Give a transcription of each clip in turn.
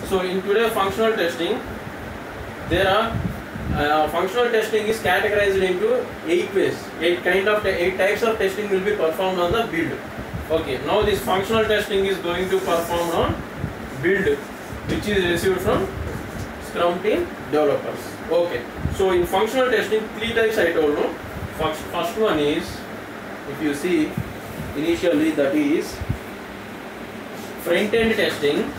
So in today functional testing, there are functional testing is categorized into 8 ways. 8 types of testing will be performed on the build. Okay, now this functional testing is going to perform on build, which is received from Scrum team developers. Okay, so in functional testing, 3 types I told you. First one is, if you see initially, that is front end testing.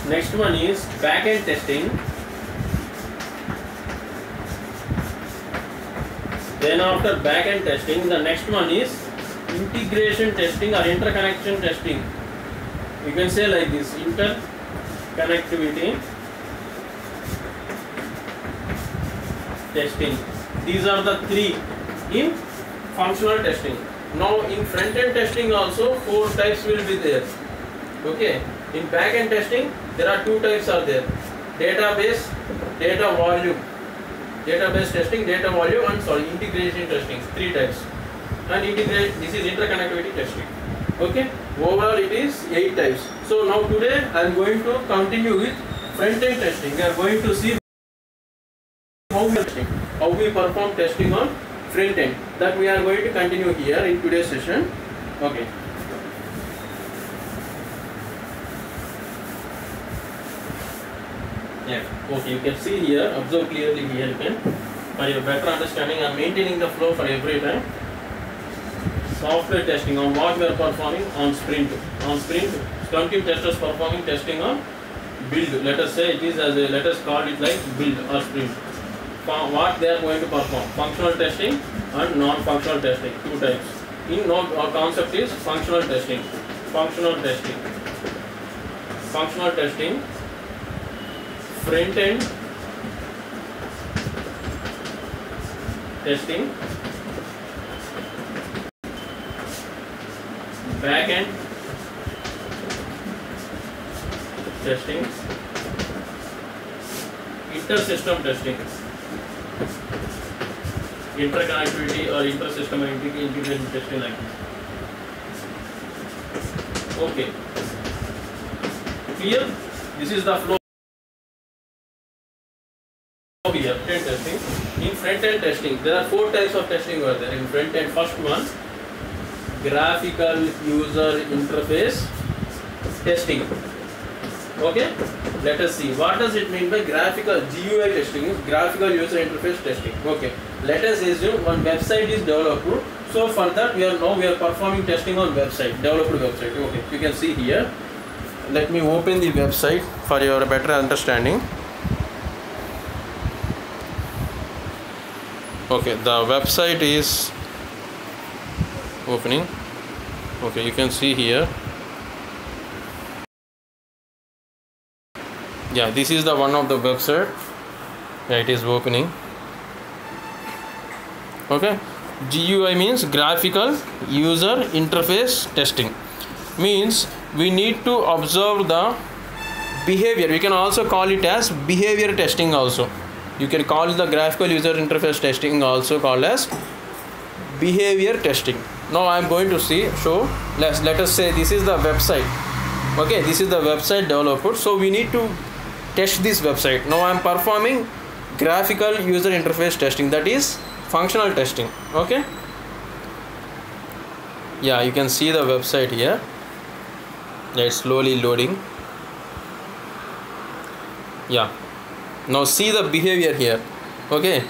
Next one is back end testing. Then after back end testing, the next one is integration testing or interconnection testing. You can say like this: interconnectivity testing. These are the 3 in functional testing. Now in front end testing also 4 types will be there. Okay. In back end testing, there are 2 types are there: database, data volume. Database testing, data volume, and integration testing. 3 types. And this is interconnectivity testing. Okay. Overall, it is 8 types. So now today I am going to continue with front end testing. We are going to see how we perform testing on front end. That we are going to continue here in today's session. Okay. Yeah. Okay, you can see here, observe clearly here, you can, for your better understanding, I am maintaining the flow for every time. Software testing, on what we are performing on sprint. On sprint, Scrum team testers performing testing on build. Let us say it is let us call it like build or sprint. What they are going to perform: functional testing and non-functional testing, 2 types. In our concept is functional testing. Functional testing. Functional testing. Front end testing, back end testing, inter-system testing, interconnectivity or inter-system integration testing like this. Okay, clear? This is the flow. Here, front end testing. In front end testing, there are 4 types of testing over there. In front end, first one, graphical user interface testing. Okay, let us see what does it mean by graphical GUI testing. Graphical user interface testing. Okay, let us assume one website is developed. So for that we are performing testing on website, developed website. Okay, you can see here. Let me open the website for your better understanding. Okay, the website is opening. Okay, you can see here. Yeah, this is the one of the website. Yeah, it is opening. Okay, GUI means graphical user interface testing. Means we need to observe the behavior. We can also call it as behavior testing also. You can call the graphical user interface testing also called as behavior testing. Now I am going to show. Let us say this is the website. Okay, this is the website developed. So we need to test this website. Now I am performing graphical user interface testing. That is functional testing. Okay. Yeah, you can see the website here. It's slowly loading. Yeah. Now see the behavior here. Okay,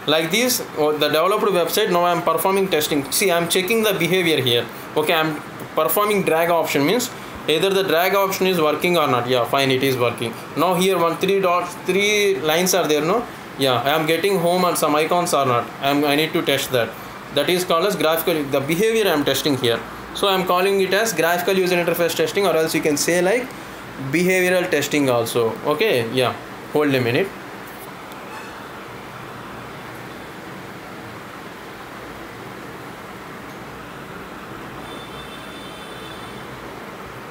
like this, the developed website. Now I am performing testing. See, I am checking the behavior here. Okay, I am performing drag option, means either the drag option is working or not. Yeah, fine, it is working. Now here 3 lines are there. No, yeah, I am getting home and some icons are not. I need to test that. That is called as graphical. The behavior I am testing here. So I am calling it as graphical user interface testing, or else you can say like behavioral testing also. Okay, yeah, hold a minute.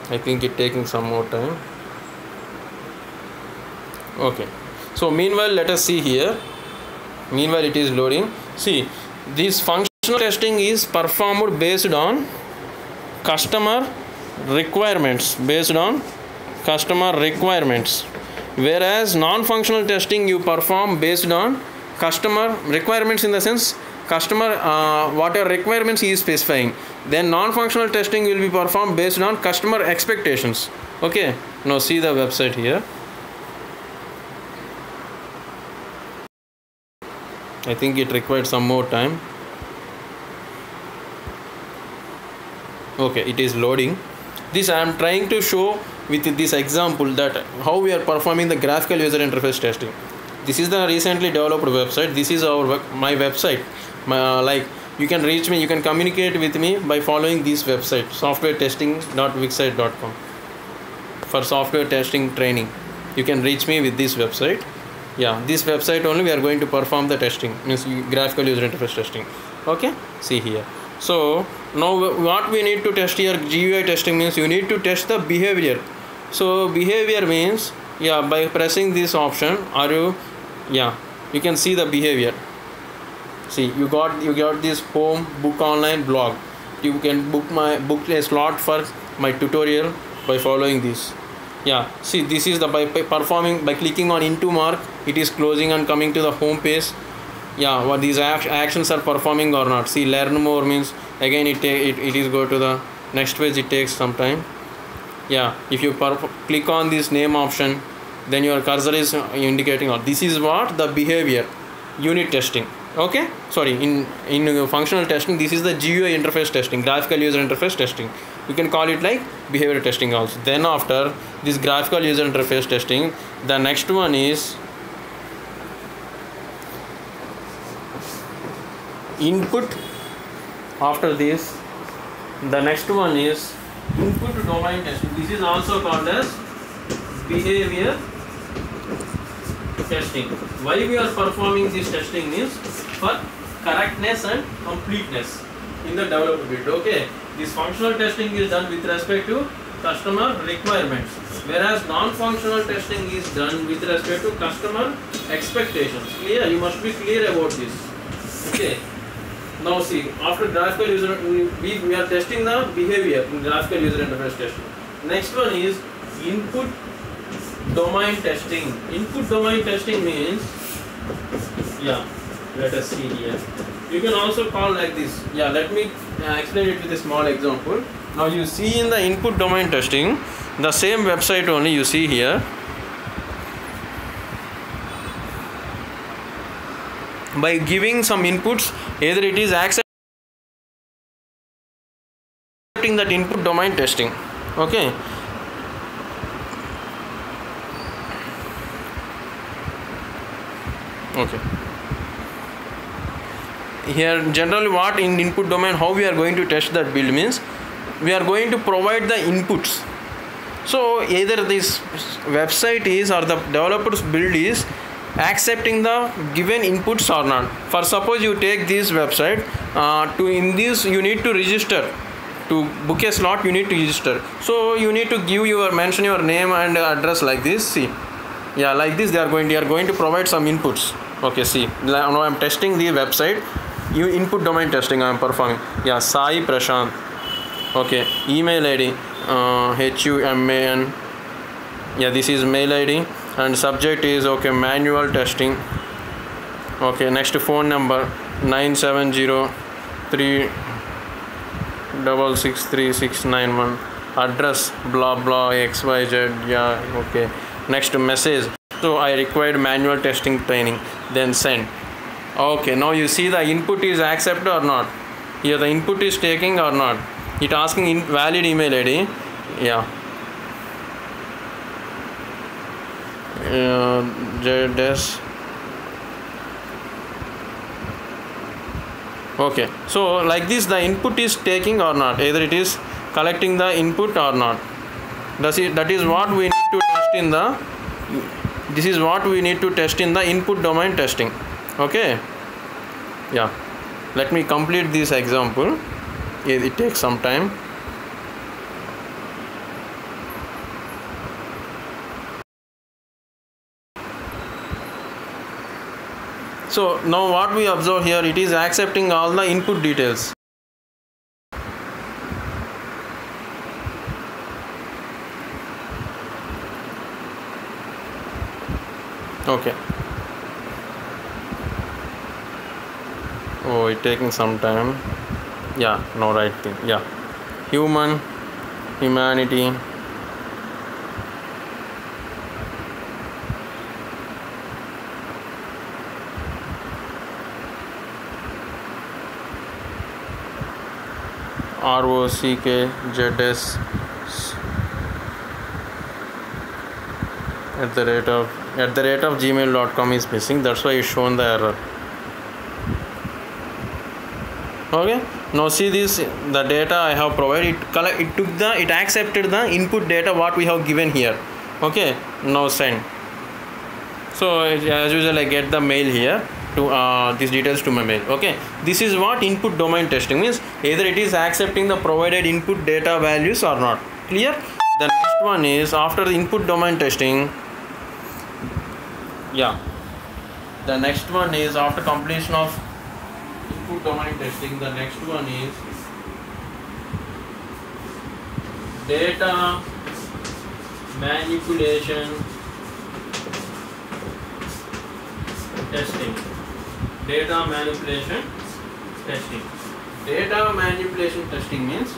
I think it taking some more time. Okay, so meanwhile let us see here. Meanwhile it is loading. See, this functional testing is performed based on customer requirements, whereas non-functional testing you perform based on customer requirements, in the sense customer whatever requirements he is specifying. Then non-functional testing will be performed based on customer expectations. Okay, now see the website here. I think it required some more time. Okay, it is loading. This I am trying to show with this example that how we are performing the graphical user interface testing. This is the recently developed website. This is my website. Like, you can reach me, you can communicate with me by following this website, softwaretesting.wixsite.com. For software testing training, you can reach me with this website. Yeah, this website only we are going to perform the testing, means graphical user interface testing. Okay, see here. So now what we need to test here, GUI testing means you need to test the behavior. So behavior means, yeah, by pressing this option, you can see the behavior. See, you got this home, book online, blog. You can book a slot for my tutorial by following this. Yeah, see, this is the by clicking on into mark, it is closing and coming to the home page. Yeah, what these actions are performing or not. See, learn more means again it is go to the next page. It takes some time. Yeah, if you click on this name option, then your cursor is indicating, or this is what the behavior unit testing. Okay, sorry, in functional testing, this is the GUI interface testing, graphical user interface testing. You can call it like behavior testing also. Then after this graphical user interface testing, the next one is input. After this, the next one is input domain testing. This is also called as behavior testing. Why we are performing this testing is for correctness and completeness in the development. Okay, this functional testing is done with respect to customer requirements, whereas non-functional testing is done with respect to customer expectations. Clear? You must be clear about this. Okay. Now see, after graphical user, we are testing the behavior in graphical user interface testing. Next one is input domain testing. Input domain testing means, yeah, let us see here. You can also call like this. Yeah, let me explain it with a small example. Now you see in the input domain testing, the same website only you see here. By giving some inputs, either it is accepting that input domain testing. Okay. Okay. Here generally what in input domain, how we are going to test that build means, we are going to provide the inputs. So either this website is or the developer's build is accepting the given inputs or not. For suppose you take this website, in this you need to register. To book a slot you need to register. So you need to mention your name and address like this. See, yeah, like this they are going to provide some inputs. Okay, see, now I am testing the website. Input domain testing I am performing. Yeah, Sai Prashant. Okay, email ID HUMAN. Yeah, this is mail ID and subject is okay, manual testing. Okay, next phone number 97036633691. Address blah blah XYZ. Yeah, okay. Next message. So I required manual testing training. Then send. Okay, now you see the input is accepted or not. Here the input is taking or not. It asking valid email ID. Yeah. JDS. Okay, so like this the input is taking or not, either it is collecting the input or not. That is what we need to test in the, this is what we need to test in the input domain testing. Okay, yeah, let me complete this example. It takes some time. So now what we observe here, it is accepting all the input details. Okay. Oh, it's taking some time. Yeah, no, right thing. Yeah. Humanity. ROCKZS at the rate of gmail.com is missing. That's why it's shown the error. Okay, now see this, the data I have provided, it accepted the input data what we have given here. Okay, now send. So as usual, I get the mail here to these details to my mail. Okay, this is what input domain testing means. Either it is accepting the provided input data values or not. Clear? The next one is after the input domain testing. Yeah, the next one is after completion of input domain testing. The next one is data manipulation testing. Data manipulation testing. Data manipulation testing means,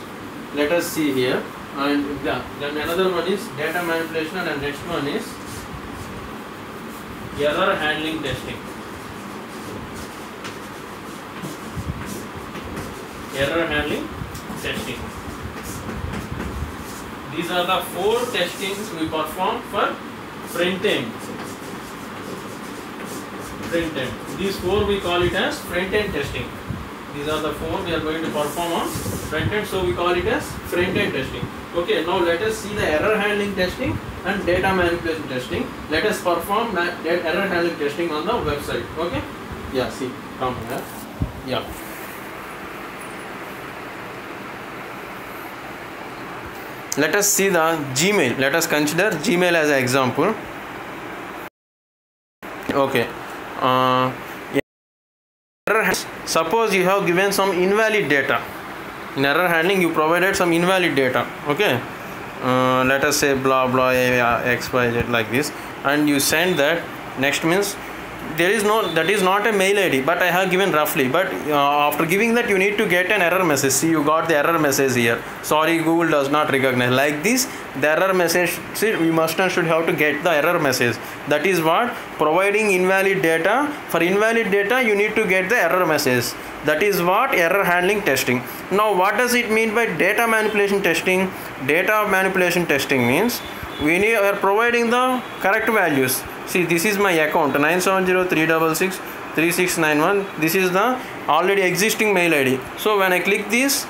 let us see here, and yeah, then another one is data manipulation, and the next one is error handling testing. Error handling testing. These are the 4 testings we perform for front end. These 4 we call it as front end testing. These are the 4 we are going to perform on front end, so we call it as front end testing. Okay, now let us see the error handling testing and data manipulation testing. Let us perform error handling testing on the website. Okay, yeah, see, come here. Yeah. Let us see the Gmail. Let us consider Gmail as an example. Okay. Suppose you have given some invalid data. In error handling, you provided some invalid data. Okay. Let us say blah blah XYZ like this, and you send that. Next means that is not a mail ID, but I have given roughly. But after giving that, you need to get an error message. See, you got the error message here. Sorry, Google does not recognize. Like this, the error message. See, we must and should have to get the error message. That is what providing invalid data. For invalid data, you need to get the error message. That is what error handling testing. Now, what does it mean by data manipulation testing? Data manipulation testing means we are providing the correct values. See, this is my account 97036663691. This is the already existing mail ID. So when I click this,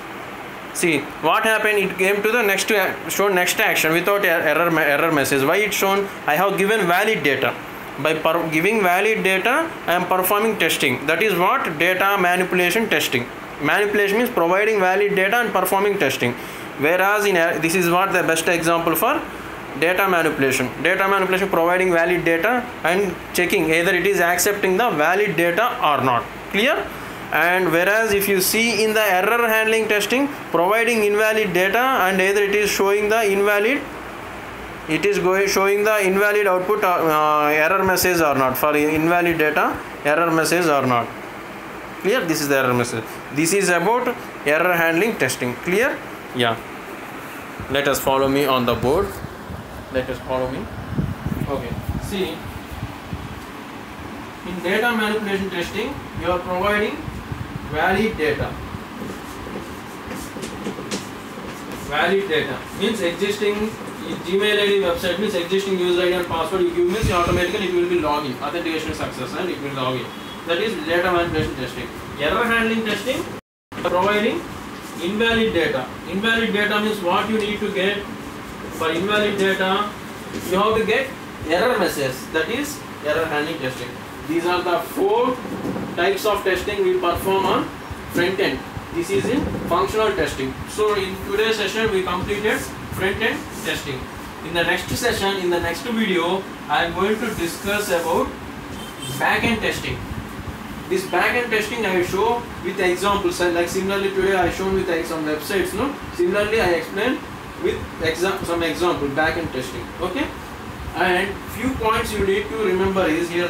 see what happened, it came to the next action without error message. Why it's shown? I have given valid data. By giving valid data, I am performing testing. That is what data manipulation testing. Manipulation means providing valid data and performing testing. Whereas this is what the best example for data manipulation. Data manipulation, providing valid data and checking either it is accepting the valid data or not. Clear? And whereas if you see in the error handling testing, providing invalid data and either it is showing the invalid, showing the invalid output error message or not. For invalid data, error message or not. Clear? This is the error message. This is about error handling testing. Clear? Yeah. Let us follow me on the board. Let us follow me. Okay. See, in data manipulation testing, you are providing valid data. Valid data means existing Gmail ID website means existing user ID and password you give means automatically it will be login. Authentication success and it will log in. That is data manipulation testing. Error handling testing, providing invalid data. Invalid data means what you need to get. For invalid data, you have to get error message. That is error handling testing. These are the 4 types of testing we perform on front end. This is in functional testing. So in today's session, we completed front end testing. In the next session, in the next video, I am going to discuss about back end testing. This back-end testing I show with examples, like similarly today I shown with some websites, no? Similarly I explained with some example back-end testing, okay? And few points you need to remember is here.